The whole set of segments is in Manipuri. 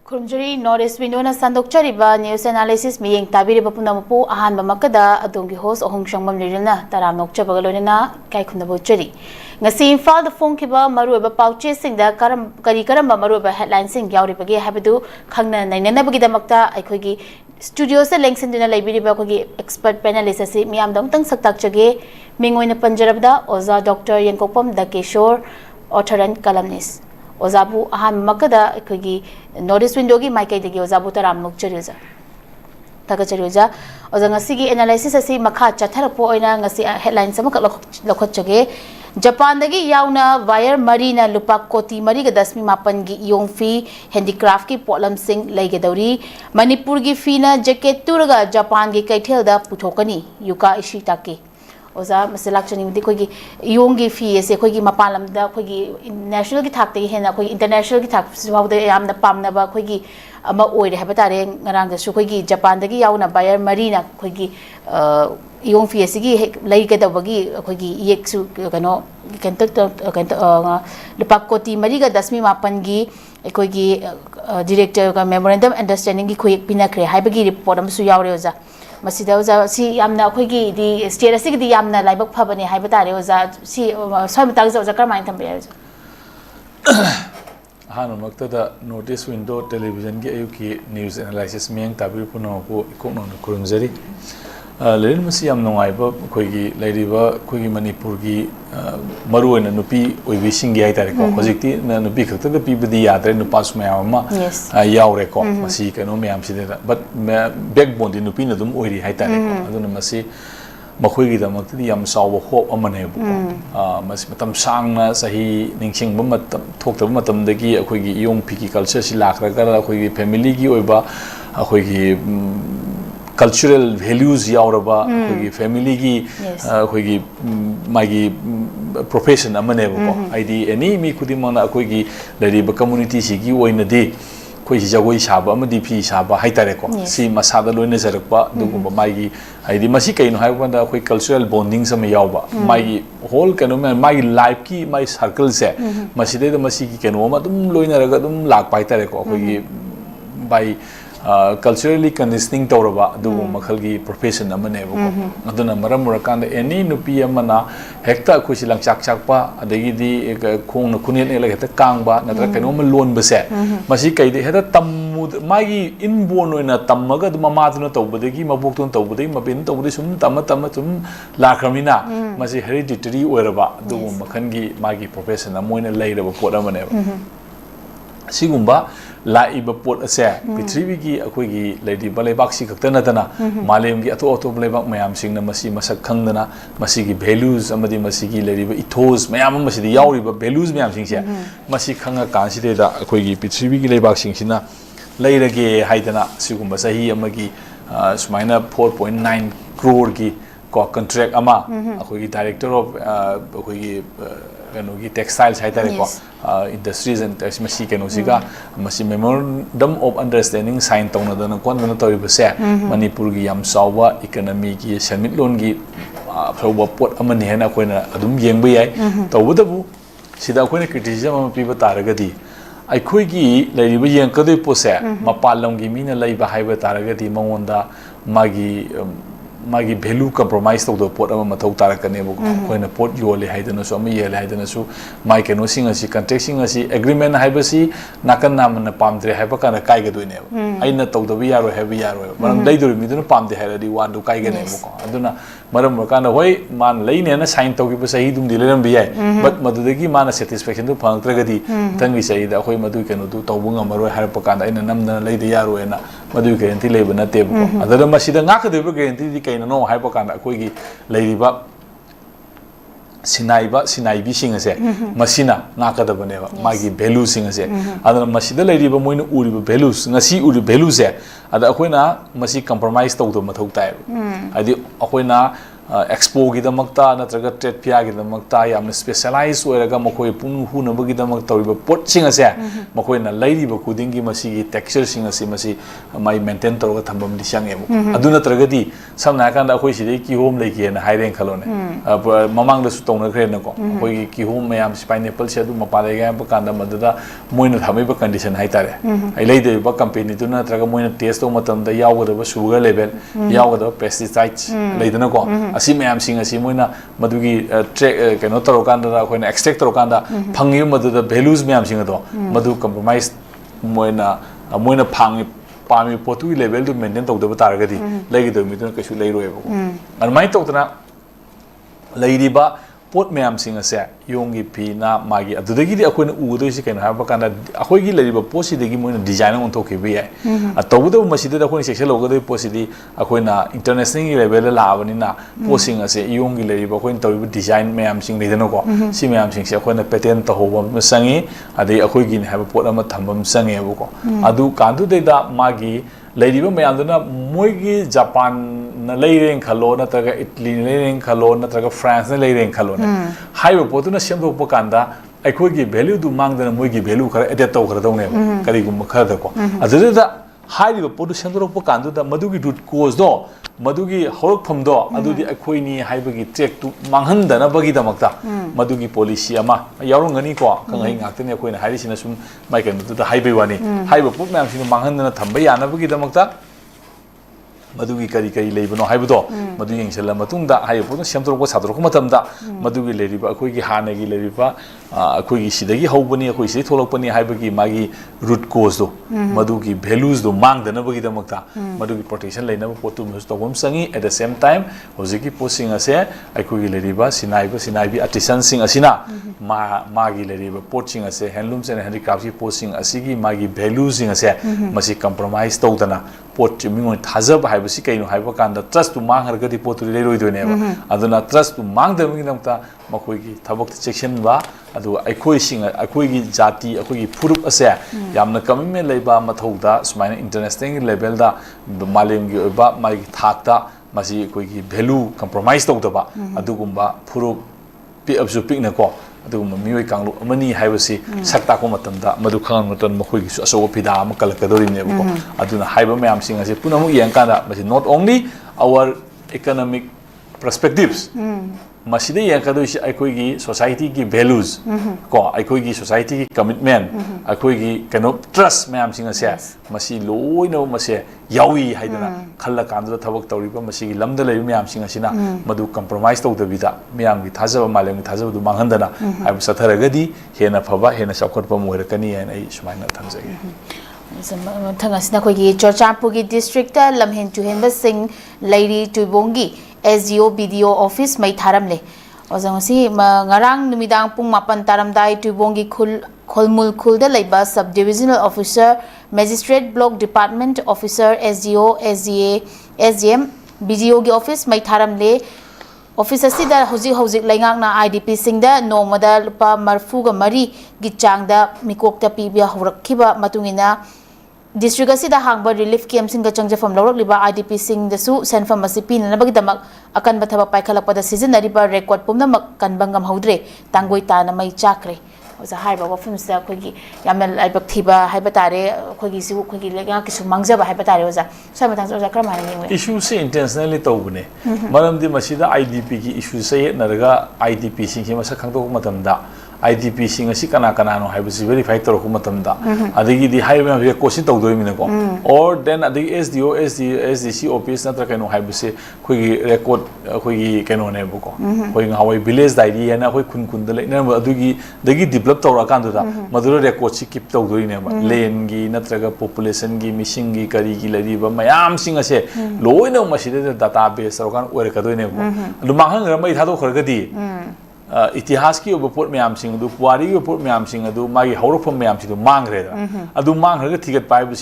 Kurumjari Norris Windona Sandokchariba News Analysis Miyeng Tabiriba Punamupu Ahanba Makada Adungi Host Ohong Shangmam Lirina Taram Nokchabagalona Kai Kunabuchari. Ngasi Imphal the Fonkiba Maruba Pauche sing the Kari Karamba Maruba headline sing Yauribagi Habidu Kangna Nainabagida Aikogi Studios links in the Liberiba Kogi expert panelists Miam Dongtang Saktakchage Mingoina Panjarabda Oza Dr. YENGKOKPAM DHAKESHWOR author and columnist. Ozabu Ahan Makada Kugi Notice Windogi Maikagi Ozabu Taram Nokchariza Takachariza Ozangasigi analysis as he Maka Chatarapo Ngasi headlines Lokochage Japan Dagi Yauna Wire Marina Lupa Koti Mariga Dasmi Mapangi Yongfi Handicraft Ki Potlam Sing Legadori Manipurgi Fina Jacket Turaga Japan Gi Kaitelda Putokani Yuka Ishitaki Oza Masalakchani Kogi Yongi fee as a Kogi Mapalam da Kogi national guitar hena Kogi international guitar how they am the Pamnaba Kogi Ama Oid Habatare around the Sukogi Japan the Yauna Bayer Marina Kogi Yong fee Sigi like the Bagi Kogi Yexu Gano Kentucky the Pakoti Mariga Dasmi Mapangi Kogi director memorandum understanding Quick Pinacre Hibagi report Suyaroza. Masida si amna khoigi di state asig di amna laibak phabani haibata oza si soimtang za karmain thambe hanu maktada notice window television gi ayuki news analysis meng tabir puno ko ikono kurumjari LIRIL masi am nongaiba khoigi lairiba khoigi manipur gi maruina nupi oibi singi ai tare ko hojikti na nupi khakta da pibdi yadre nupa sumaya ma yaure ko masi kano myam sideda but backbone di nupi na dum oiri hai tare ko aduna masi makhoigi da makti yam saw hope amane bu masi matam sangna sahi ningsing ba matam thokta matam dagi khoigi yong piki culture si lakra kara khoigi family gi oiba khoigi cultural values yauraba khoigi family gi khoigi magi profession amane ko id any mi khudimana khoigi lariba community sigi oina di khoi jagoi saba amadi phi saba haitare ko si masada loina jarakpa dugumba magi id masi kaino haibanda khoi cultural bonding sam yauba magi whole kano magi life ki my circle se maside da masi ki kano ma dum loina raga dum lak paitare ko khoigi by culturally conditioning tawraba du makhalgi profession amane bu aduna maram murakanda any nupi amana hekta khusi lang chak chakpa adegi di khong na khunen ele heta kangba natra keno ma lon base masi kaide heta tammu magi inborn oina tammaga du mama duna tawbadegi mabuk tun tawbadegi mabin tawbadi sum tama sum lakramina masi hereditary oiraba du makhangi magi profession amoina leiraba pot amane sigumba laiba pot ase Prithvi gi akhoi gi lady balebak si kaktana tana malem gi ato balebak mayam singna masi masak khangdana masi gi values amadi masi gi lady ethos mayam masi di yauri ba values mayam sing se masi khanga kan si da akhoi gi Prithvi gi lebak sing sina leirage haidana sigumba sahi amagi sumaina 4.9 crore gi ko contract ama akhoi gi director of akhoi gi kanogi textiles haitare ko industries and masi kanosiga masi memorandum of understanding sign tawna dana kon dana tawi base manipur gi yam sawa economy gi summit loan gi phawba pot amani hena koina adum yengba yai tawbudabu sida koina criticism am piba taragadi aikhoi gi lairiba yengkadoi pose mapalam gi mina laiba haiba taragadi mongonda magi value compromise to the pot ama mathau tarakane bu koina pot yole haidana so ami yele haidana so mai keno singa si contract singa si agreement haibasi nakan namna pamdre haiba kana kai ga doine aina tawdabi yaro heavy yaro maram daidori miduna pamde hairadi wandu kai ga ne bu ko aduna maram kana hoi man leine na sign tawgi ba sahi dum dileram bi yai but madudagi mana satisfaction du phangtragadi tangi sahi da hoi madu keno du tawbunga maroi harpa kana aina namna leide yaro ena madu guarantee leba na te bu adara masida ngaka de guarantee di no haiba kana akoigi leiriba sinaibi singa se masina ngaka da baneba magi value singa se adana masida leiriba moina uriba values ngasi uri value se ada akoina masi compromise tawdo mathau tai adi akoina expo की दमकता नत्रगा ट्रेड फेयर की दमकता यामने स्पेशलाइज होएरगा मखोय पुनु हुनबगी दमक तौरिबा पोटसिंग असे मखोयना लैरिबा खुदिंगी मसीगी टेक्सचर सिंग असे मसी माई मेंटेन तौरगा थंबम दिसंगे अदु नत्रगदी समना कांदा अखोय सिदे की होम लेकियना हाइरेन खलोने ममांग दसु तौनख्रेनको अखोय की होम मयाम पाइनएप्पल से अदु मपाले गा कांदा मददा मोइना थामेबा कंडीशन हाइतारे आई लेदेबा कंपनी तु नत्रगा मोइना टेस्ट तो मतमदा यावगदबा शुगर लेवल यावगदबा पेस्टिसाइड्स लेदनको असी मैम सिंग असी मोइना मदुगी ट्रेक कनो तरोकांदा अखोइना एक्सट्रैक्ट तरोकांदा फंगी मदुदा वैल्यूज मैम सिंग दो मदु कंप्रोमाइज मोइना फांगी पामी पोतुगी लेवल दु मेंटेन तौदबा तारगदी लेगिदो मिदुना कछु लेरोयबो अरमाइ तौतना लेरिबा पोट मैम सिंग असे योंगी पीना मागी अदुदगी अखोइना उगदोइसि कनो हाबा कांदा अखोइगी लेरिबा पोसिदगी मोइना डिजाइन ओंथोखिबि याय अतौदो मसिदे अखोइना सेक्शन लोगदो पोसिदि अखोइना इंटरनेशनल लेवल लाबनिना पोसिंग असे योंगी लेरिबा अखोइना तौरिबा डिजाइन मैम सिंग लेदनको सि मैम सिंग से अखोइना पेटेंट तहोबम संगी अदे अखोइगी हाबा पोट अमा थंबम संगेबको अदु कांदुदेदा मागी लेरिबा मैमदुना मोइगी जापान न लेरें खलो नत्रगा इटली लेरें खलो नत्रगा फ्रांस न लेरें खलो हाइबो पोतुना सेमदोप कांदा अखोइगी वैल्यू दु मांगदना मोइगी वैल्यू खरा एडेट तौखरदौने करिगुम खरदको अदुदा हाइबो पोतु सेमदोप कांदुदा मदुगी रूट कोज दो मदुगी हौरकफम दो अदुदी अखोइनी हाइबगी ट्रेक तु मांगहनदना बगी दमकता मदुगी पॉलिसी अमा यावरंगनी को खंगै ngaktene अखोइना हाइरिसिना सुम माइकन दुदा हाइबे वानी हाइबो पुक मैम सिन मांगहनदना थंबा यानबगी दमकता मदुगी करी करी लेबनो हाइबदो मदु यंगसल मतुंगदा हाइबो सेमतोरको सादरोको मतमदा मदुगी लेरिबा अखोइगी हानेगी लेरिबा अखोइगी सिदगी हौबनी अखोइ सिदि थोलकपनी हाइबगी मागी रूट कोज दो मदुगी वैल्यूज दो मांगदनबगी दमकता मदुगी प्रोटेक्शन लेनब पोतु मस तोबम संगी एट द सेम टाइम होजिकी पोसिंग असे अखोइगी लेरिबा सिनाइबी आर्टिसन सिंग असिना मागी लेरिबा पोचिंग असे हैंडलूम्स एंड हैंडीक्राफ्ट की पोसिंग असिगी मागी वैल्यूज सिंग असे मसी कंप्रोमाइज तौदना पोट मिंगोन थाजब हाइबसी कइनो हाइबा कांदा ट्रस्ट तु मांगरगदी पोतु लेरोइदोनेबा अदुना ट्रस्ट तु मांगदमिंग नमता मखोइगी थबक सेक्शन बा अदु अखोइगी जाति अखोइगी फुरुप असे यामना कमिटमेंट लेबा मथौदा सुमाइना इंटरनेशनल लेवल दा मालेमगी ओबा मागी थाकता मसी अखोइगी वैल्यू कंप्रोमाइज तौदबा अदुगुम्बा फुरुप पिअबसु पिकनको अदुगुम्बा मियोइ कांगलु अमनी हाइबसी सक्ताको मतमदा मदु खांग मतन मखोइगी सु असो फिदा अम कलकदोरिनेबको अदुना हाइबा मैम सिंग असे पुनमु यंकादा मसी not only our economic perspectives मसीदे यंकादोइसि अखोइगी सोसाइटी की वैल्यूज को अखोइगी सोसाइटी की कमिटमेंट अखोइगी कनो ट्रस्ट मैम सिंग असे मसी लोइनो मसे यावी हाइदना खल्ला कांदो थबक तौरिबा मसीगी लमदा लेबि मैम सिंग असिना मदु कंप्रोमाइज तौदबिदा मैम की थाजबा मालेम की थाजबा दु मांगहनदना HYBE सथरगदी Hena फबा Hena सखोटपा मोरकनी N I सुमाइना थंजगे थंगसिना कोगी चोरचापुगी district लमहेन चुहेनबा Singh Larry तुबोंगी SGO BDO office May थारमले ओजंगसी ngarang numidang pung 8 taramdai tuibongi khulmul khulda leiba sub divisional officer magistrate block department officer SGO SGA SGM BGO gi office mai tharamle office asida hozik laingak na IDP singda nomada lupa marfu ga mari gi changda mikokta pibya horakhiba matungina district asida hangba relief camp singa changjafam lawrakliba IDP sing dasu senfam asi pinanabagdamak akan bathaba paikhalakpada seasonariba record pumnamak kanbangam haudre tangoi tana mai chakre oza haiba wafum sa khogi yamna laibak thiba haiba tare khogi su khogi lega kisu mangjaba haiba tare oza sa matang oza kramani ni issue se intentionally tawbune maram di masida IDP ki issue se naraga IDP sing ki masa khangdo matamda IDP sing asi kana no haibasi verify toro matamda adigi di haiba me question tawdoimina ko or then adigi SDO SDC office natra kano haibasi khogi record khogi kano ne buko khogi ngawai village diary na khoi khun da leina adugi dagi develop tawra kan da madura record si keep tawdoine ba lane gi natra ga population gi missing gi kari gi lari ba mayam sing ase loina masida database kan ore kadoine ko adu mahang ramai thado khargadi इतिहास की पोट मैम पुवारी पोट मैम मांगरे मांग थीगत पाइबी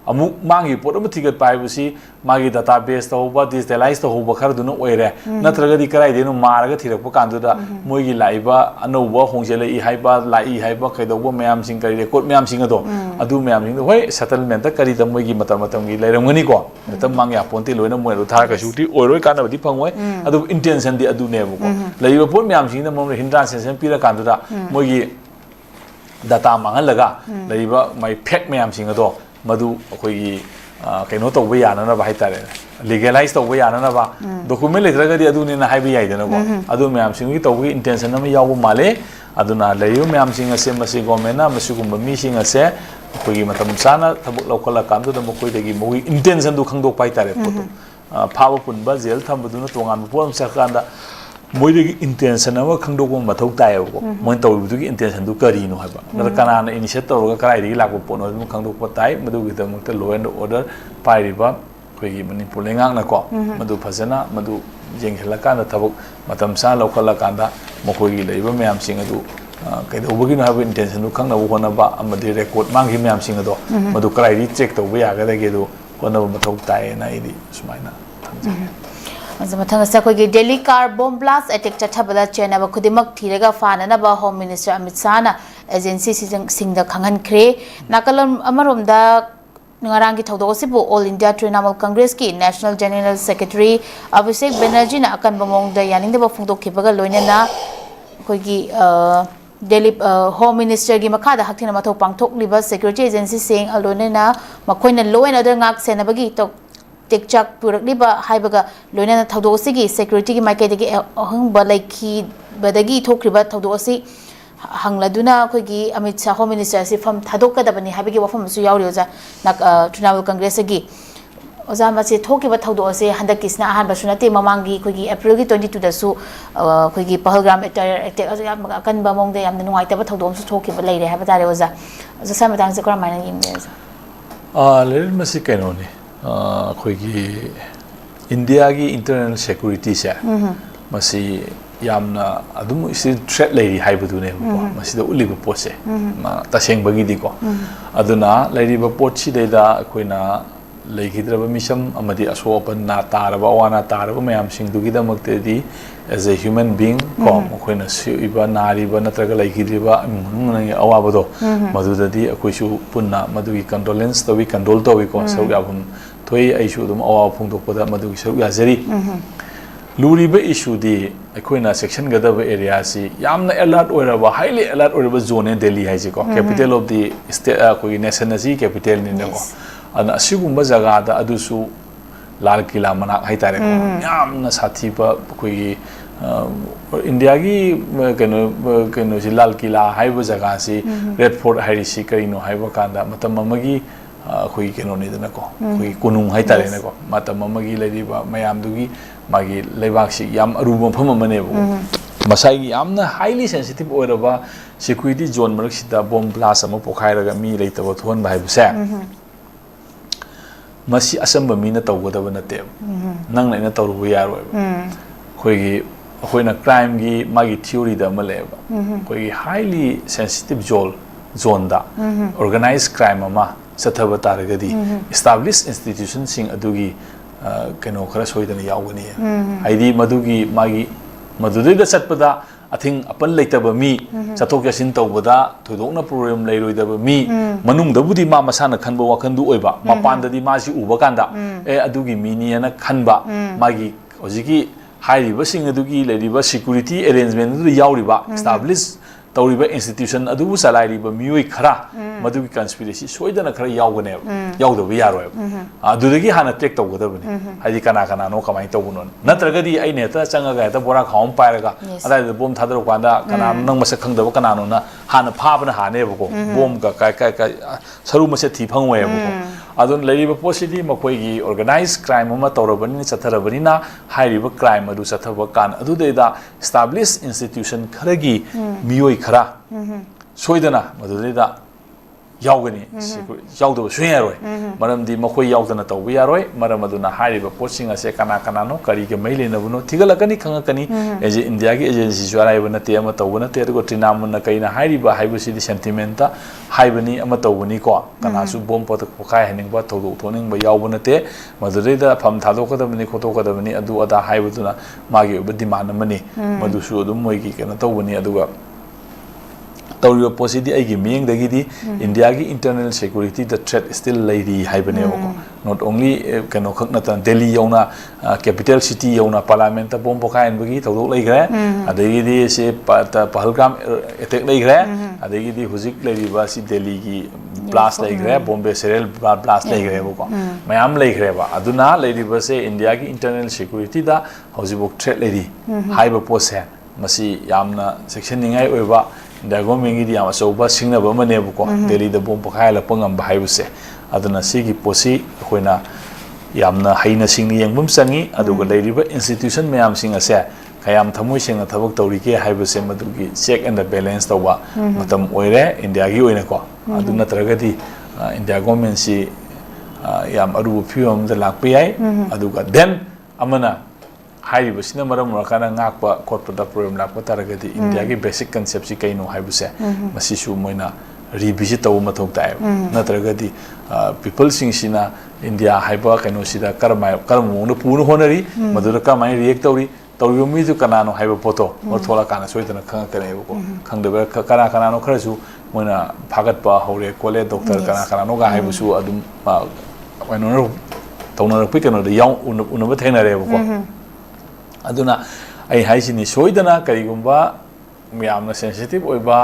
amuk mangi pot am thigat paibasi magi database tawba digitalize tawba kharduna oire natraga di karai denu maraga thirakpa kanduda moigi laiba anouba hongjele I haiba lai haiba kaidoba mayam sing kari record mayam sing adu mayam sing hoi settlement ta kari da moigi matam gi lairangani ko matam mangya ponti loina moi ru thar ka shuti oiroi kana badi phangoi adu intention di adu ne ko laiba pot mayam sing da mo hindran sensen pira kanduda moigi data mangal laiba mai fact mayam sing ado madu akhoi kaino tawba yana ba haitare legalize tawba yana ba document letraga di adu ne na haibi yai dana ko adu mayam sing gi tawbi intention na yawu male aduna layu mayam sing ase masi government na masugumba mi sing ase akhoi matam sana thabuk lokala kamdu da mokoi dagi mogi intention du khangdok pai tare photo phawa punba jail thambuduna tongan pom sakanda moidagi intention ama khangdok ma thau tai ko moi tawbugi intention du kari no haba na kana na initiate tawga karai ri lakbo pono du khangdok pa tai madu gi damukta law and order pai riba khoi manipur lengang na ko madu phajana madu jenghela kana thabuk matam sa lokala kanda mokoi gi leiba mayam sing adu kai dobagi no haba intention du khangna bo na ba amadi record mangi mayam sing ado madu karai ri check tawba ya ga ge du kona ba thau tai na idi sumaina Delhi car bomb blast attack chathabada chena ba khudimak thiraga fanana ba Home Minister Amit Shah na agency sing da khangan khre nakalom amarom da ngarang ki thodok sibu All India Trinamool Congress ki National General Secretary Abhishek Banerjee na akan bamong da yaning da ba phungdok khibaga loina na koigi Delhi Home Minister gi makha da hakthina mathok pangthok liba security agency sing alone na makoina law and order ngak senabagi to tekchak purakliba haibaga loina thodosigi security gi maikadagi ahung balaiki badagi thokriba thodosi hangladuna khoigi Amit Shah Home Minister si fam thadokadabani haibagi wafam su yaurioja nak Trinamool Congress gi oza ma se thokiba thodosi handakisna ahan basunate mamangi khoigi April gi 22 da su khoigi Pahalgam attack akan bamong de yamna nuai taba thodom su thokiba leire haiba tare oza oza samatang se kora maina yim oza lerin masi kaino ni akhoi India gi internal security se masi yamna adum isi threat leiri haibadu ne ko masi da uliba pose ma taseng bagi di ko aduna leiri ba pot si de da akoina leigidra ba misam amadi asopan na taraba wana taraba mayam sing du gi da makte di as a human being ko akoina si iba nari ba natraga leigidriba munung awabado madu da di akoi su punna madu gi condolence to we condole to we ko so gabun thoi aishu dum awa phungdok pada madu gi so yazari luriba issue di akoina section gadaba area si yamna alert oiraba highly alert oiraba zone Delhi haiji ko capital of the state koi nation asi capital ni ko ana asigumba jaga da adusu Lal Killa manak hai tare ko yamna sathi ba koi India gi keno si Lal Killa hai ba jaga si Red Fort hai si kaino hai ba kanda matam amagi koi keno ni dana ko koi kunung hai tare ne ko matam amagi ledi ba mayam dugi magi leibak si yam aruba pham amane bo masai gi yamna highly sensitive oiraba security zone marak sida bomb blast ama pokhairaga mi leitaba thon bai bu se masi asamba mi na tawgadaba nate nang na tawru yaroi khoi gi khoina crime gi magi theory da maleba khoi gi highly sensitive zone da organized crime ama sathaba taragadi established institution sing adugi keno khara soidana yawgani aidi madugi magi madudai da satpada athing apan leitaba mi chathok yasin tawbada thoidokna problem leiroidaba mi manung dabudi ma masana khanba wakhandu oiba mapan dadi ma si uba kanda adugi mini ana khanba magi hojiki hairiba sing adugi leiriba security arrangement du yawriba established tawriba institution adubu salairiba mioi khara madugi conspiracy soidana khara yawgane yawdaba yaroi adudagi hana check tawgadabani haidi kana no kamai tawbunon natragadi ai neta changaga ta bora khawm pairaga adai bom thadro kwanda kana nang masa khangdaba kana no na hana phabana hane bako bom ka kai saru mase thi phangwe bako adun leiriba posidi makoi gi organized crime ama tawrabani chatharabani na hairiba crime adu chathaba kan adu deida established institution kharagi mioi khara soidana madudida yaugani yaudaba su yaroi maramdi makoi yaudana tawbi yaroi maram aduna hariba potsing ase kana kana no kari ke maile na buno tigalakani khangakani eje india gi agency su araiba na te ama tawbana te go trinam na kaina hariba haibu sidi sentimenta haibani ama tawbani ko kana su bom pot pokai haning ba thodo thoning ba yaubana te madure da pham thado kadabani khoto kadabani adu ada haibuduna magi ubdi manamani madu su dum moi gi kana tawbani aduga tawriba posidi ai gi ming dagi di india gi internal security the threat still lady haibane ko not only kano khakna tan delhi yona capital city yona parliament bom bokai en bagi tawdok lai gre adagi di se pahalgam attack lai gre adagi di hujik lai ba si delhi gi blast lai gre bombay serial blast lai gre ko mayam lai gre ba aduna lai ba se india gi internal security da hojibok threat lady haiba pose masi yamna section ningai oiba da government gi yama so ba singna ba mane bu ko delhi da bom pakai la pangam ba haibu se aduna sigi posi khoina yamna haina singni yengbum sangi aduga leiriba institution mayam sing ase kayam thamoi singna thabak tawri ke haibu se madugi check and the balance tawba matam oire india gi oina ko aduna tragadi india government si yam aru phiom da lakpe ai aduga then amana haibu sina maram rakana ngakpa khotpa program lakpa taragadi india gi basic concept si kaino haibu se masi su moina revisit taw mathok tai natragadi people sing sina india haiba kaino sida karmo no punu honari madura ka mai react tawri tawri mi ju kanano haiba poto or thola kana soitana khang kane ko khangdeba kana kana no kharasu moina phagat pa hore kole doctor kana kana no ga haibu su adum kaino no tawna rak pikano da yaw unaba thena re ko aduna ai haisini soidana karigumba miyamna sensitive oiba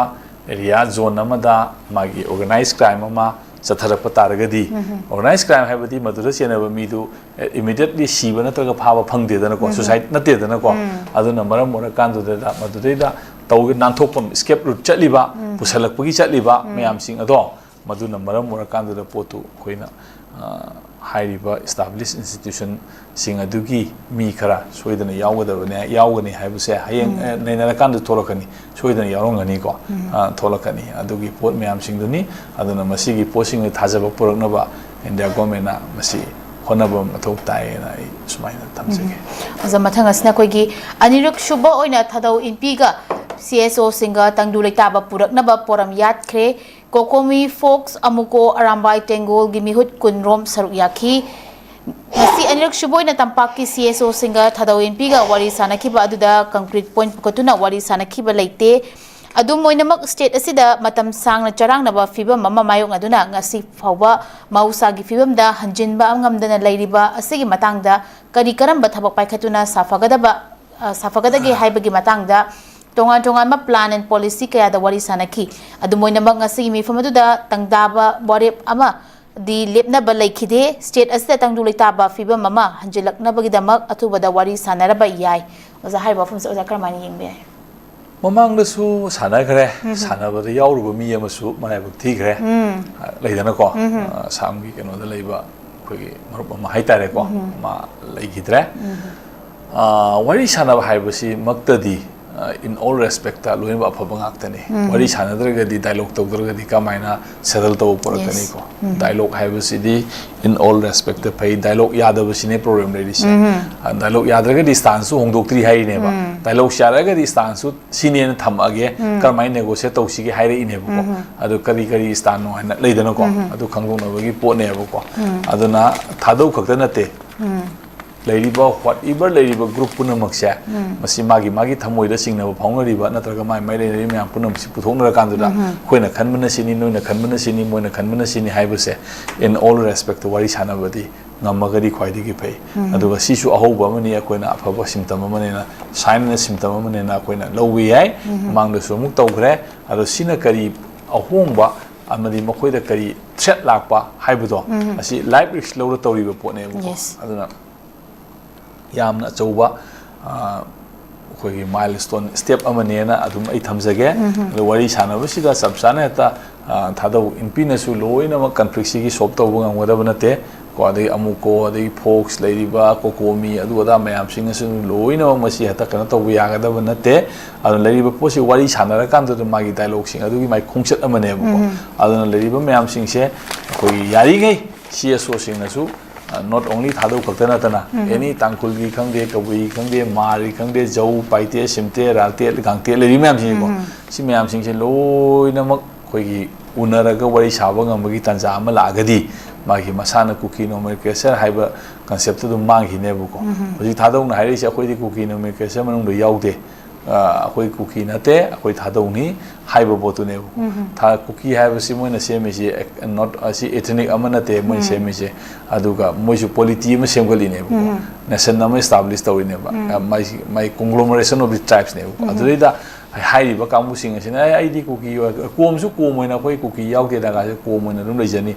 area zone amada magi organized crime ama satharapa taragadi organized crime habadi madura senaba midu immediately siba natraga phaba phangde dana ko society natte dana ko aduna maram mora kandu da madura da taw nanthokpam escape route chatliba pusalakpagi chatliba miyam sing ado maduna maram mora kandu da potu koina hairiba established institution sing adugi mi khara soidana yawgadabane yawgani haibuse hayeng nena kandu tholakani soidana yarongani ko tholakani adugi pot mayam singduni aduna masigi posing thajaba puraknaba india government na masi honaba mathok tai na sumaina thamjege aza mathang asna koigi aniruk shuba oina thadau impiga CSO singa tangdu leitaba puraknaba poram yatkre kokomi folks amuko arambai tengol gi mihut kunrom saruk yakhi ngasi aniruk shuboina tampaki CSO singa thadau impiga wari sanakiba aduda concrete point pukatuna wari sanakiba leite adum moinamak state asida matam sangna charangnaba fibam mama mayong aduna ngasi fawba mausa gi fibam da hanjinba ngamdana leiriba asigi matangda kari karamba thabak paikhatuna safagadagi haibagi matangda tongan tongan ma plan and policy kaya da wari sanaki adu moina mag ngasi mi famadu da tangdaba borep ama di lepna ba laikide state asda tangdu leitaba fiba mama hanjilakna bagi damak atuba da wari sanaraba yai oza haiba fam sa oza karmani yengbe mamang da su sana kare sana ba da yawruba mi amasu manai bak thi kare leidana ko samgi keno da leiba khoi marup ma haitare ko ma leigidre wari sana ba haibasi maktadi in all respect ta loin ba phaba ngaktani wari sanadragadi dialogue tawdragadi kamaina settle taw porakani ko dialogue haibasidi in all respect ta pai dialogue yadabasine problem lady se dialogue yadragadi stance su hongdoktri hai ne ba dialogue sharagadi stance su sine thamage karmai negotiate tawsigi haire ine ba ko adu kari kari stand no hana leidana ko adu khangdona bagi pot ne ba ko aduna thadau khakta nate leiriba whatever leiriba group punamak se masi magi thamoida singna phaunariba natraga mai leiri myam punam si puthongra kanduda khoina khanmana sini noina khanmana sini moina khanmana sini haibase in all respect to wari sanabadi ngamagari khwaidigi pai aduga sisu ahoba mani akoina afaba symptom mani na sign na symptom mani na akoina lowi ai mangda su muk tawgre adu sina kari ahongba amadi makoida kari threat lakpa haibudo asi life risk lawra tawriba potne aduna yamna chauba khoi milestone step amanena adum ai thamjage wari sanaba sida sabsana ta thadau impina su loina ma conflict si gi solve taw ngam wada banate ko adai amuko adai folks leiriba kokomi adu ada mayam sing asu loina masi hata kana to yaga da banate adu leiriba posi wari sanara kan to magi dialogue sing adu gi mai khongchat amane ko adu leiriba mayam sing se koi yari ngai CSO sing asu not only thado khakta na any tangkul gi khangde kabui khangde mari khangde jau paite simte ralte gangte leiri mayam sing ko si mayam sing se loina mak koi gi unaraga wari saba ngamagi tanja ama lagadi magi masana cookie nomenclature haiba concept tu mangi ne bu ko hoji thadong na hairi se khoi di cookie nomenclature manung do yaude khoi cookie na te khoi thadong ni haiba botu ne bu tha cookie haiba si moi na se me si not asi ethnic amana te moi se me se aduga moi su polity ma semgali ne bu nation na ma establish tawi ne ba my conglomeration of the tribes ne bu adurida hai ba kamu sing asina ai di cookie kom su kom moina khoi cookie yaude da ga kom moina dum leijani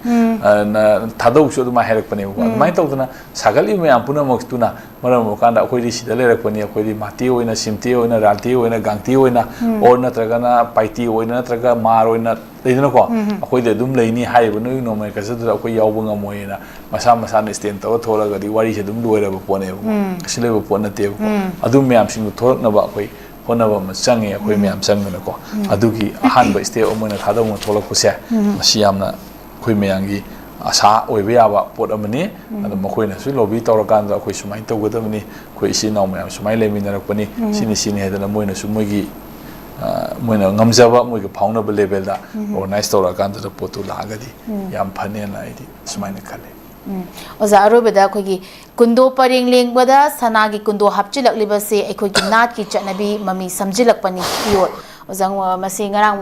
na thadau su ma herak pane ko mai tawdana sagali me ampuna mokstuna maram kanda khoi ri sida lerak pani khoi ri mati oina simti oina ralti oina gangti oina or na tragana paiti oina traga mar oina leina ko khoi de dum leini hai ba noi no mai ka sadu khoi yau ba moina masa masa na stand taw thola ga di wari se dum loira ba pone ko sile ba pone te ko adum me am sing thor na ba khoi honaba ma change khoi me am chang na ko adugi ahan ba ste omoina thadau ma thola ko se masi amna khoi me yangi asa oibe yaba pot amani adu makhoina su lobby tawrakan da khoi sumai tawgadamani khoi isi naw mayam sumai leminarakpani sini hedana moina su moigi moina ngamjaba moigi phaunaba level da organize tawrakan da potu lagadi yam phane na idi sumai na khale oza arobeda khogi kundo pareng lengbada sanagi kundo hapchilakliba se ekhogi nat ki chanabi mami samjilakpani yo ozang masi ngarang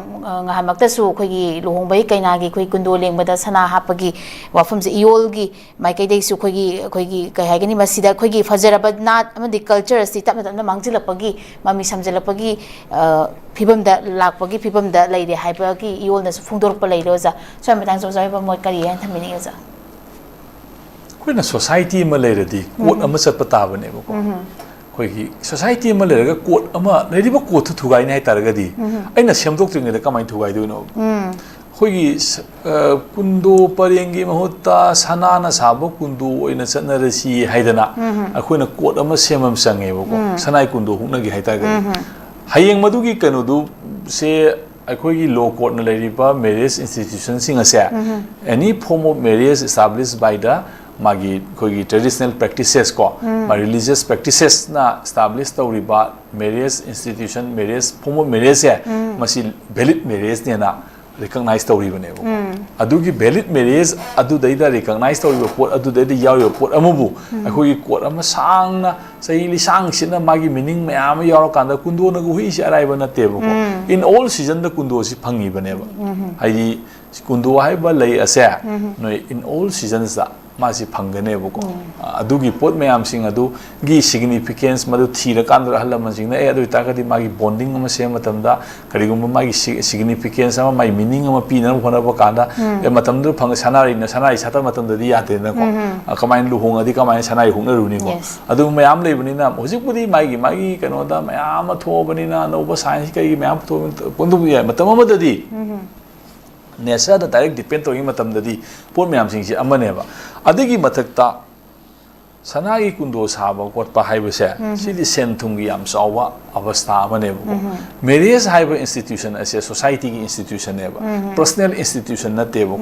ngahamakta su khogi lohongbai kainagi khoi kundo lengbada sana hapagi wafum se iolgi maikai dei su khogi kai hagani masida khogi fajaraba nat amadi culture si tapna tapna mangjilapagi mami samjilapagi phibamda lakpagi phibamda leide haibagi iolna su phungdorpa leide oza so matang so zai ba moi kari han thamini oza koina society ma leiradi court ama chatpa tabane ko khoi society ma leiraga court ama leiriba court thugai nai taragadi aina semdok tringe da kamai thugai doino khoi kundo parengi mahutta sanana sabo kundo oina chanarasi haidana akhoina court ama semam sange ko sanai kundo hukna gi haitaga hayeng madugi kanu du se akhoi law court na leiriba marriage institution singa se any form of marriage established by the magi khoi traditional practices ko religious practices na establish tawriba marriage institution marriage form of marriage ya masi valid marriage ne na recognize tawriba ne adugi valid marriage adu daida recognize tawriba pot adu daida yaw pot amubu akhoi court ama sangna sai li sang sina magi meaning mayam yaw kanda kundo na gu hi si araiba na tebo ko in all season da kundo si phangi bane ba ai kundo hai ba lei ase no in all seasons da masi phangane buko adugi pot mayam sing adu gi significance madu thira kandra halaman sing na adu takadi magi bonding ama se matamda karigum magi significance ama mai meaning ama pi na hona ba kanda e matamdu phang sanari sata matamda di yate na ko kamain lu hong adi kamain sanai hong na runi ko adu mayam lebani na hojik pudi magi kano da mayam thobani na no ba science kai mayam tho pondu ya matam amadadi nesa da direct depend to matam dadi pot mayam sing si amane ba adigi mathakta sanagi kundo saba kotpa haibase sidi senthum gi yam sawa avastha amane ba marriage haiba institution ase society gi institution ne ba personal institution na te ba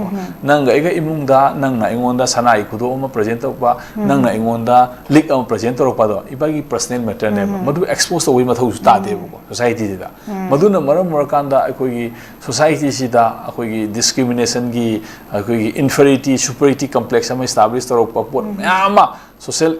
nang ga imungda nang na ingonda sanai kudo ma present ba nang na ingonda lik am present ro pa do ibagi personal matter ne ba madu expose to wi mathau ta de ba society da madu na maram marakanda akoi gi society sida akoi gi discrimination gi akoi gi inferiority superiority complex am establish to ro pa pot ama social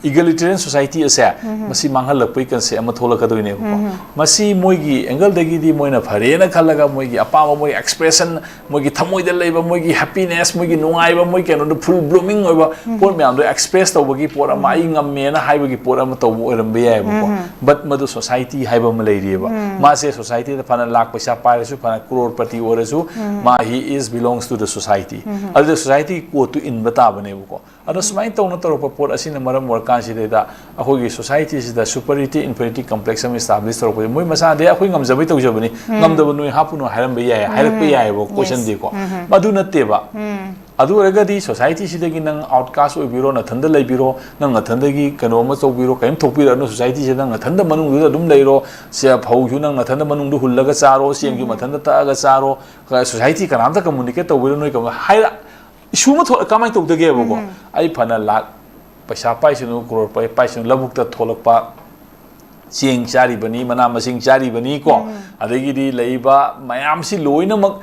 egalitarian society ase masi manghal lakpai kan se ama thola kadoi ne ko masi moigi angle dagi di moina pharena khalaga moigi apama moi expression moigi thamoi da leiba moigi happiness moigi nungai ba moi keno full blooming oiba por me ando express to bagi por ama ingam me na haiba gi por ama to oram be ai ko but madu society haiba ma leiri ba ma se society da phana lakh paisa pare su phana crore pati ore su ma he is belongs to the society other society ko to in bata bane ko ada smai to na to pot asina maram workan si da akoi society si da superiority inferiority complex am establish to ko moi masa de akoi ngam jabai to jabani ngam da noi hapu no haram be ya hairak be ya bo question de ko madu na te ba adu oragadi society sidagi nang outcast oibiro na thanda leibiro nang athandagi kano ma chobiro kaim thopira no society se nang athanda manung du dum leiro se phau ju nang athanda manung du hullaga charo siang ju mathanda ta ga charo society kanam ta communicate tobiro noi kam haira issue ma kamai togdage bako ai phana lak paisa paisinu crore paisinu labuk ta tholakpa Siang cari bani mana masing cari bani ko ada gini leiba mayam si loina mak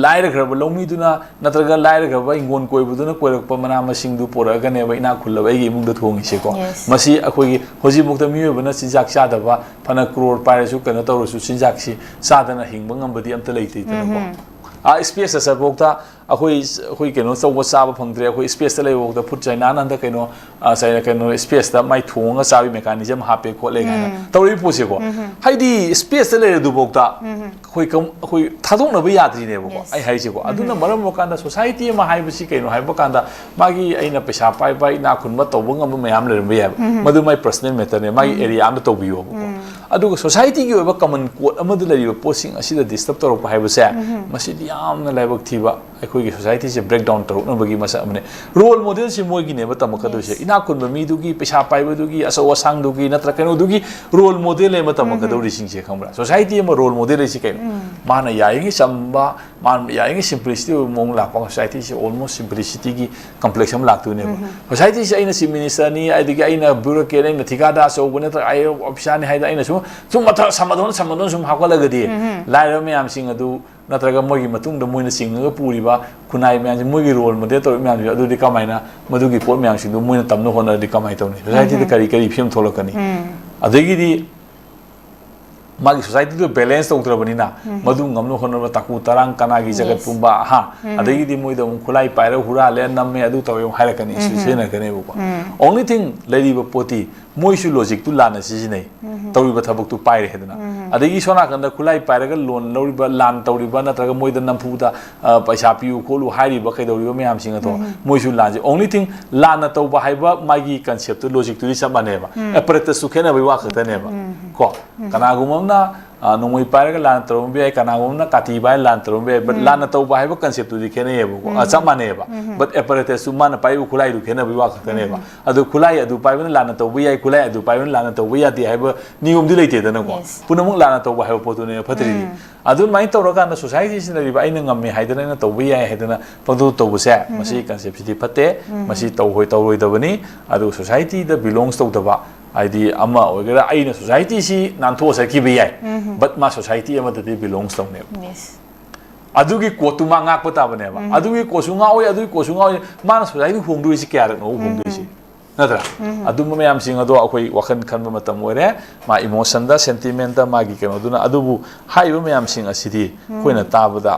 lair kerba lomi tu na natraga lair kerba ingon koi budu na koi rakpa mana masing du pora kan eba ina kulla ba igi mung du thong ise ko masi akoi hoji mukta miyo bana sinjak sa da ba phana crore pare su kana tawru su sinjak si sa da na hingba ngam badi amta leite tu na ko space asa bokta akoi keno sawa saba phangdre akoi space ta lei bokta phut chaina nan da keno sai keno space ta mai thonga sabi mechanism hape ko le ga tawri pose ko haidi space ta lei du bokta akoi thadong na ba yadri ne boko ai hai se ko aduna maram mo kanda society ma hai bisi keno hai ba kanda magi aina pesa pai pai na khun ma tawba ngam mayam le be madu mai personal matter ne magi area am to biyo boko adu society gi ba common code amadu lei ba posing asida disturb to ba hai ba se masi yam na laibak thiba akhoi society se breakdown to no bagi masa amne role model si moi gi ne bata makadu se ina kun mi du gi pesa pai ba du gi aso wasang du gi natra kanu du gi role model le mata makadu ri sing se khambra society ma role model si kai mana yaingi samba man yaingi simplicity mong la pa society se almost simplicity gi complex am lak tu ne society se aina si minister ni ai digi aina bureaucrat aina thikada so bune ta ai officer ni hai da aina sum mata samadon sum hakala gadi laira me am sing adu natraga mogi matung da moina singa puri ba kunai me mogi role model to me adu di kamaina madugi pot me sing du moina tamno hona di kamai to ni society de kari film tholokani adegi di magi society to balance to trabani na madu ngamno hona taku tarang kana gi jagat pumba ha adegi di moi da khulai paira hura le namme adu to yo hairakani issue na kane bu only thing lady ba poti moisu logic tu lana sijinai tawriba thabuk tu paire hedana adegi sona kanda khulai pairaga loan loriba lan tawriba natraga moida nampuda paisa piu kholu hairiba kaidawriba myam singa to moisu lanje only thing lana tawba haiba magi concept tu logic tu sabaneba apparatus su khena bai wa khataneba ko kana gumamna nongoi pairaga lan tawbe ai kana gumna kati bai lan tawbe but lana tawba haiba concept tu dikhene ebo ko samaneba but apparatus su mana pai khulai du khena bai wa khataneba adu khulai adu pai lana tawbe ai kulai adu pai lana to wiya di haiba nium di leite dana ko punamuk lana to haiba potu ne phatri adu mai to roka na society sin ri ba aina ngamme haidana na to wiya haidana padu to bu se masi concept di phate masi to hoi to roi da bani adu society da belongs to da ba id ama ogera aina society si nan tho sa ki bi ai but ma society ama da belongs to ne yes adugi kotu ma ngak pata bane ba adugi kosunga oi adugi kosunga oi ma society hongdu si kya no hongdu si natra adum mayam sing ado akoi wakhan khanba matam ore ma emotion da sentiment da magi keno duna adubu haiba mayam sing asidi koina tabada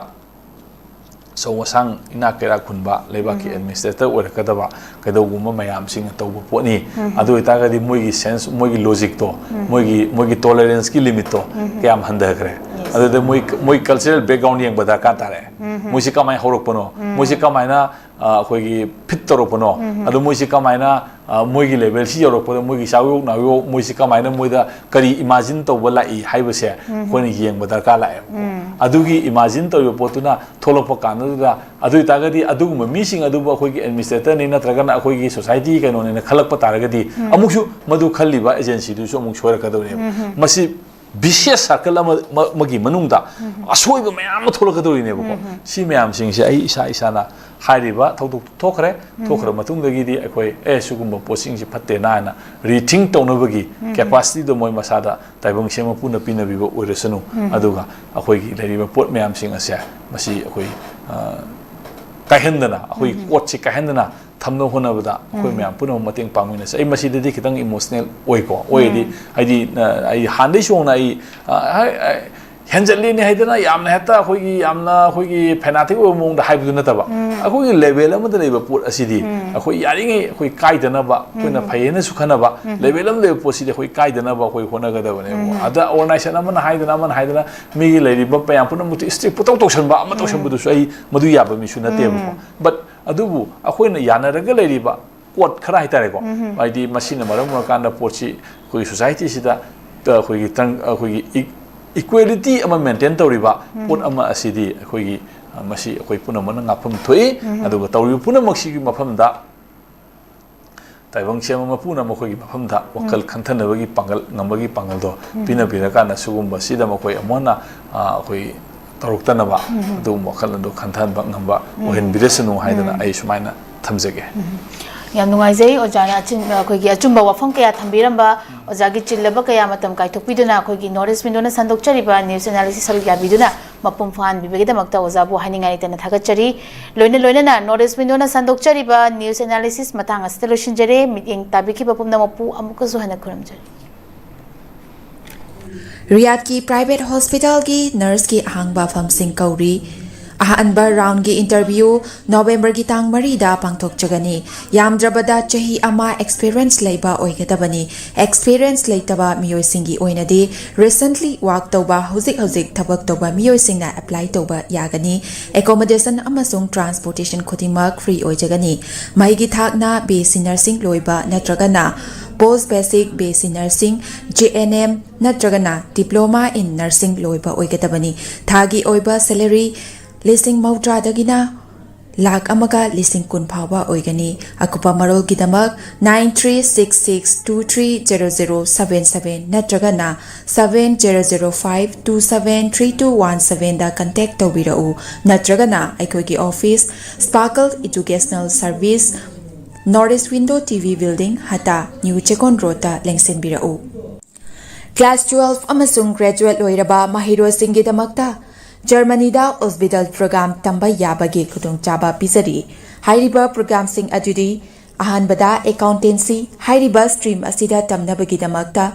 so wasang ina kera khunba leba ki administrator ore kadaba kadoguma mayam sing tawbu poni adu itaga di moigi sense moigi logic to moigi tolerance ki limit to kyam handa kare adu de moi cultural background yang bada ka tare moi si kamai horok pono moi si kamai na akhoi fit toro pono adu moi si kamai na moi gi level si yorok pono moi gi sawo na yo moi si kamai na moi da kari imagine to bala I haiba se khoni yeng bada ka la adu gi imagine to yo potuna tholok pa kan da adu itaga di adu mi sing adu ba khoi gi administrator ni na traga na khoi gi society ka no ne khalak pa targa di amuksu madu khalli ba agency du so amuk shora ka do ne masi vicious circle magi manungda asoi ba mayam tholok ka do ne ba ko si mayam sing se ai isa na hairiba thok thokre matung dagi di akoi sugumba posing si phatte na na rethink townabagi capacity do moi masada taibong sema puna pina bibo oresanu aduga akoi gi leriba pot mayam sing ase masi akoi kahendana akoi kot si kahendana thamno hona bada akoi mayam puna mating pangwina se ai masi de kitang emotional oi ko oi di ai handai song na ai Henjali ni haidana yamna heta khoi yamna khoi fanatic mong da haibu na taba khoi level am da leba put asidi khoi yaringe khoi kaidana ba koina phayena sukhana ba level am le posi de khoi kaidana ba khoi hona ga da bane ada organization am na haidana mi lady ba payam puna mutu strict putau tosan ba am tosan bu sai madu ya ba mi su na te but adubu khoi na yana raga lady ba pot khara haitare ko aidi machine maram kan da pochi khoi society sida khoi tang khoi equality ama maintain tawriba pot ama asidi khoi masi akoi punamana ngapam thoi aduga tawri punamaksi gi mafamda taibang chema mapuna makoi mafamda wakal khanthanabagi pangal ngamagi pangal do pina biraka na sugumba sida makoi amona akoi taruktanaba adu wakal do khanthan ba ngamba ohen biresanu haidana ai sumaina thamjage yam nungaijai ojana achin akoigi achumba wafam kaya thambiramba ojagi chillaba kaya matam kaithopiduna akoigi notice window na sandokchariba news analysis saru yabiduna mapum fan bibegida ojabu haningai tana thagachari loina na notice window na sandokchariba news analysis matang asta loshinjare meeting tabiki bapum na mapu amukasu hana khuramjari Riyadh की प्राइवेट हॉस्पिटल की नर्स की ahangba famsing kauri अहनबा राउंड की इंटरव्यू नवंबर की तांग मरीदा पांगथोकचगनी यामद्रबदा चही अमा एक्सपीरियंस लेबा ओइगदबनी एक्सपीरियंस लेतबा मियोइसिंगी ओइनदी रिसेंटली वर्क तोबा हुजिक थबक तोबा मियोइसिंगना अप्लाई तोबा यागनी एकोमोडेशन अमसुंग ट्रांसपोर्टेशन खुदिमक फ्री ओइजगनी माइगी थाकना बेसी नर्सिंग लोइबा नत्रगना पोस्ट बेसिक बेसी नर्सिंग JNM नत्रगना डिप्लोमा इन नर्सिंग लोइबा ओइगदबनी थागी ओइबा सैलरी लिसिंग मौद्रादगिना लाख अमगा लिसिंग कुन फावा ओइगनी अकुपा मरोल गिदमक 9366230077 नत्रगना 7005273217 दा कांटेक्ट तौबिरउ नत्रगना अखोगी office sparkle educational service north east window TV building हता न्यू चेकोन रोड लेंगसिनबिरउ क्लास 12 अमसुंग ग्रेजुएट लोइरबा महिरोसिंगिदमक्ता जर्मनीदा हॉस्पिटल प्रोग्राम तंबा याबगे खुदोंग चाबा पिजरी हाइरिबा प्रोग्राम सिंग अजुदी अहानबदा अकाउंटेंसी हाइरिबा स्ट्रीम असिदा तमनबगिदमक्ता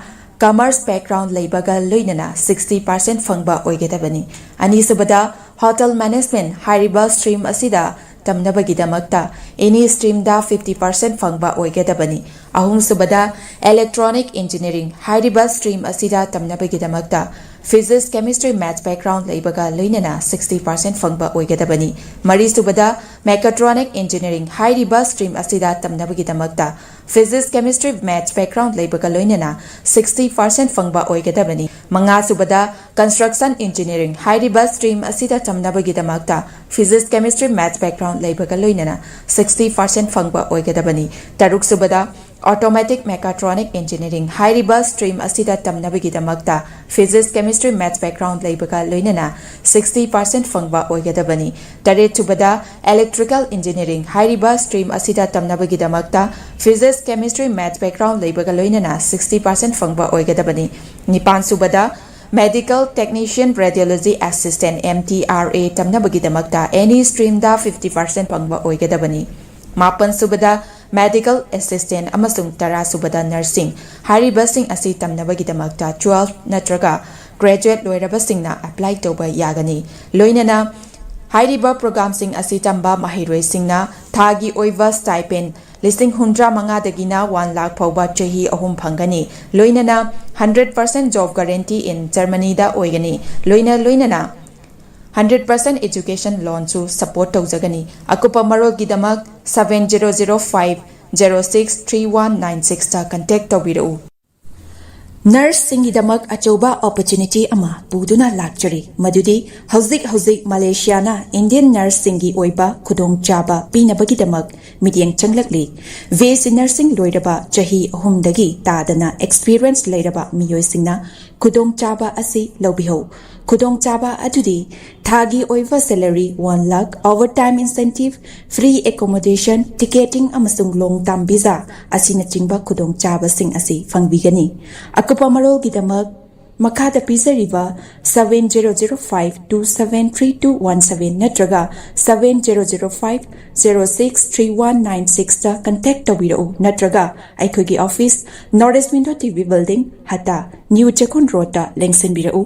कॉमर्स बैकग्राउंड लेबगा लोइनना 60% फंगबा ओइगेदबनी अनिसुबदा होटल मैनेजमेंट हाइरिबा स्ट्रीम असिदा तमनबगिदमक्ता एनी स्ट्रीम दा 50% फंगबा ओइगेदबनी अहुमसुबदा इलेक्ट्रॉनिक इंजीनियरिंग हाइरिबा स्ट्रीम असिदा तमनबगिदमक्ता फिजिक्स केमिस्ट्री मैथ्स बैकग्राउंड लेबगा लोइनना 60% फंगबा ओइगदबनी मरीसुबदा मेकाट्रॉनिक इंजीनियरिंग हाइरिबा स्ट्रीम असिदा तमनबगिदमक्ता फिजिक्स केमिस्ट्री मैथ्स बैकग्राउंड लेबगा लोइनना 60% फंगबा ओइगदबनी मंगासुबदा कंस्ट्रक्शन इंजीनियरिंग हाइरिबा स्ट्रीम असिदा तमनबगिदमक्ता फिजिक्स केमिस्ट्री मैथ्स बैकग्राउंड लेबगा लोइनना 60% फंगबा ओइगदबनी तरुकसुबदा ऑटोमेटिक मेकाट्रॉनिक इंजीनियरिंग हाइरिबा स्ट्रीम असिदा तमनबगिदमक्ता फिजिक्स केमिस्ट्री मैथ्स बैकग्राउंड लेबगा लोइनना 60% फंगबा ओइगदबनी तरेचुबदा इलेक्ट्रिकल इंजीनियरिंग हाइरिबा स्ट्रीम असिदा तमनबगिदमक्ता फिजिक्स केमिस्ट्री मैथ्स बैकग्राउंड लेबगा लोइनना 60% फंगबा ओइगदबनी निपानसुबदा medical technician radiology assistant MTRA तमनबगिदमक्ता एनी स्ट्रीम दा 50% फंगबा ओइगदबनी मापनसुबदा मेडिकल असिस्टेंट अमसुंग तरासुबदा नर्सिंग हारिबसिंग असि तमनबगिदमक्ता 12 नत्रगा ग्रेजुएट लोइरबसिंगना अप्लाई तौबा यागनी लोइनना हाइरिबा प्रोग्राम सिंग असि तंबा महिरोइसिंगना थागी ओइबा स्टाइपेंड लिसिंग 105 दगिना 1 लाख फौबा चही अहुम फंगनी लोइनना 100% जॉब गारंटी इन जर्मनी दा ओइगनी लोइनना 100% एजुकेशन लोन सु सपोर्ट तौजगनी अकुपा मरोल गिदमक 7005063196 ता कांटेक्ट तौबिरउ नर्स सिंगिदमक अचौबा अपॉर्चुनिटी अमा पुदुना लाक्चरी मदुदी हौजिक मलेशियाना इंडियन नर्स सिंगी ओइबा खुदोंग चाबा पीनबगिदमक मिटियंग चंगलकली वेस नर्सिंग लोइरबा चही अहुमदगी तादना एक्सपीरियंस लेरबा मियोइसिंगना खुदोंग चाबा असि लौबिहो खुदोंग चाबा अदुदी थागी ओइबा salary 1 lakh overtime incentive free accommodation ticketing अमसुंग लोंग टर्म वीजा असिना चिंगबा खुदोंग चाबा सिंग असि फंगबिगनी अकुपा मरोल गिदमक मखादा पिजरिबा 7005273217 नत्रगा 7005063196 ता कांटेक्ट तौबिरउ नत्रगा अखोगी office north east window TV building हता न्यू चेकोन रोड लेंगसिनबिरउ